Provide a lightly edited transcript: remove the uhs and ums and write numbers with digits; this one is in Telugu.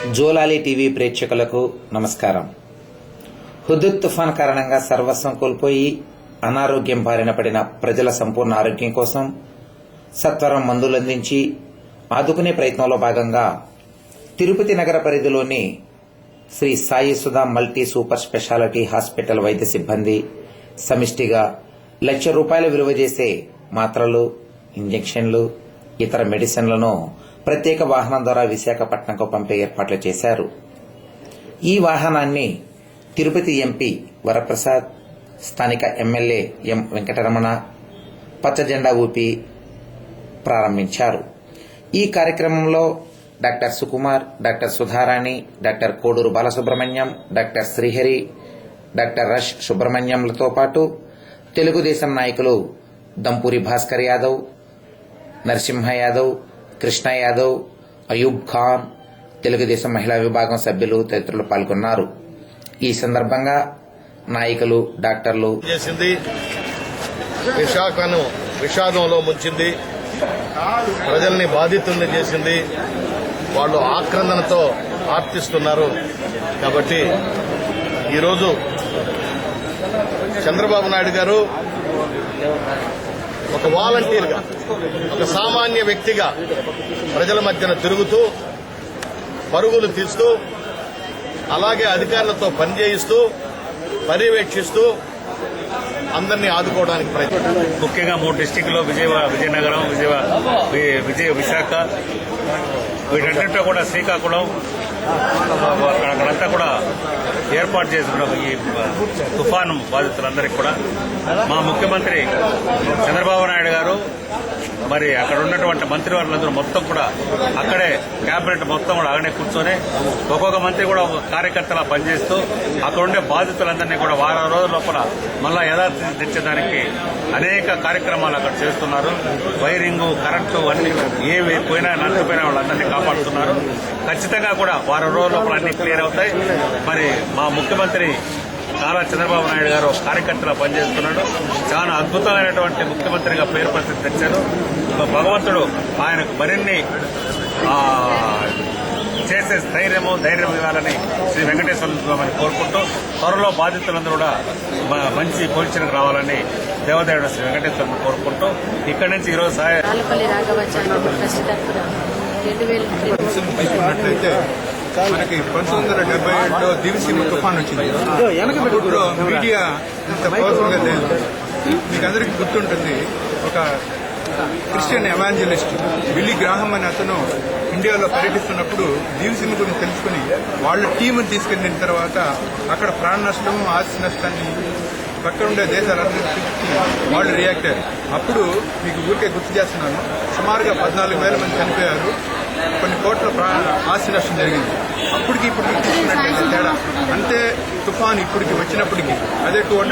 జోలాలి టీవీ ప్రేక్షకులకు నమస్కారం. హుదూద్ తుఫాన్ కారణంగా సర్వస్వం కోల్పోయి అనారోగ్యం బారిన పడిన ప్రజల సంపూర్ణ ఆరోగ్యం కోసం సత్వరం మందులందించి ఆదుకునే ప్రయత్నంలో భాగంగా తిరుపతి నగర పరిధిలోని Sri Sai Sudha multi super speciality hospital వైద్య సిబ్బంది సమిష్టిగా ₹1,00,000 విలువ చేసే మాత్రలు, ఇంజెక్షన్లు, ఇతర మెడిసిన్లను ప్రత్యేక వాహనం ద్వారా విశాఖపట్నంకు పంపే ఏర్పాట్లు చేశారు. ఈ వాహనాన్ని తిరుపతి ఎంపీ వరప్రసాద్, స్థానిక ఎమ్మెల్యే ఎం వెంకటరమణ పచ్చ జెండా ఊపి ప్రారంభించారు. ఈ కార్యక్రమంలో doctor Sukumar, doctor Sudharani, doctor Koduru Balasubrahmanyam, doctor Srihari, doctor రష్ సుబ్రహ్మణ్యంలతో పాటు తెలుగుదేశం నాయకులు దంపూరి భాస్కర్ యాదవ్, నరసింహ యాదవ్, కృష్ణ యాదవ్, అయూబ్ ఖాన్, తెలుగుదేశం మహిళా విభాగం సభ్యులు తదితరులు పాల్గొన్నారు. ఈ సందర్భంగా నాయకులు, డాక్టర్లు చేసింది విశాఖను విషాదంలో ముంచింది, ప్రజల్ని బాధితుల్ని చేసింది. వాళ్ళు ఆక్రందనతో ఆర్తిస్తున్నారు. కాబట్టి ఈరోజు చంద్రబాబు నాయుడు గారు ఒక వాలంటీర్గా, ఒక సామాన్య వ్యక్తిగా ప్రజల మధ్యన తిరుగుతూ, పరుగులు తీస్తూ, అలాగే అధికారులతో పనిచేయిస్తూ, పర్యవేక్షిస్తూ అందరినీ ఆదుకోవడానికి ప్రయత్నం. ముఖ్యంగా 3 డిస్టిక్లో విజయనగరం, విశాఖ, వీటన్నింటిలో కూడా శ్రీకాకుళం అక్కడంతా కూడా ఏర్పాటు చేసుకున్న ఈ తుఫాను బాధితులందరికీ కూడా మా ముఖ్యమంత్రి చంద్రబాబు నాయుడు గారు, మరి అక్కడ ఉన్నటువంటి మంత్రివర్లందరూ మొత్తం కూడా అక్కడే కేబినెట్ మొత్తం కూడా అక్కడే కూర్చొని ఒక్కొక్క మంత్రి కూడా ఒక కార్యకర్తలా పనిచేస్తూ అక్కడ ఉండే బాధితులందరినీ కూడా వారం రోజుల లోపల మళ్ళా యథాస్థితి తెచ్చేదానికి అనేక కార్యక్రమాలు అక్కడ చేస్తున్నారు. వైరింగు, కరెంటు అన్ని ఏవి పోయినా నష్టపోయినా వాళ్ళందరినీ కాపాడుతున్నారు. ఖచ్చితంగా కూడా వారం రోజుల లోపల అన్ని క్లియర్ అవుతాయి. మరి మా ముఖ్యమంత్రి నారా చంద్రబాబు నాయుడు గారు కార్యకర్తలా పనిచేస్తున్నాడు. చాలా అద్భుతమైనటువంటి ముఖ్యమంత్రిగా పేరు ప్రసిద్ధి తెచ్చారు. భగవంతుడు ఆయనకు మరిన్ని చేసే ధైర్యం ఇవ్వాలని శ్రీ వెంకటేశ్వర స్వామిని కోరుకుంటూ, త్వరలో బాధితులందరూ కూడా మంచి పొజిషన్కి రావాలని దేవదేవుడు శ్రీ వెంకటేశ్వరుని కోరుకుంటూ ఇక్కడి నుంచి ఈరోజు మనకి 1977లో దివిసీమ తుఫాన్ వచ్చింది. ఇప్పుడు మీడియా ఇంత పవర్ఫుల్ గా లేదు. మీకు అందరికీ గుర్తుంటుంది, ఒక క్రిస్టియన్ ఎవాంజలిస్ట్ బిల్లీ గ్రాహం అనే అతను ఇండియాలో పర్యటిస్తున్నప్పుడు దివిసీమ గురించి తెలుసుకుని వాళ్ళ టీంని తీసుకెళ్లిన తర్వాత అక్కడ ప్రాణ నష్టం, ఆస్తి నష్టాన్ని పక్కన ఉండే దేశాలందరికీ వాళ్ళు రియాక్ట్ అయ్యారు. అప్పుడు మీకు ఊరికే గుర్తు చేస్తున్నాను, సుమారుగా 14,000 మంది చనిపోయారు, కొన్ని కోట్ల ఆస్తి నష్టం జరిగింది. అప్పటికి ఇప్పుడు తీసుకున్నట్లయితే తేడా అంతే. తుఫాన్ ఇప్పటికి వచ్చినప్పటికీ అదే 200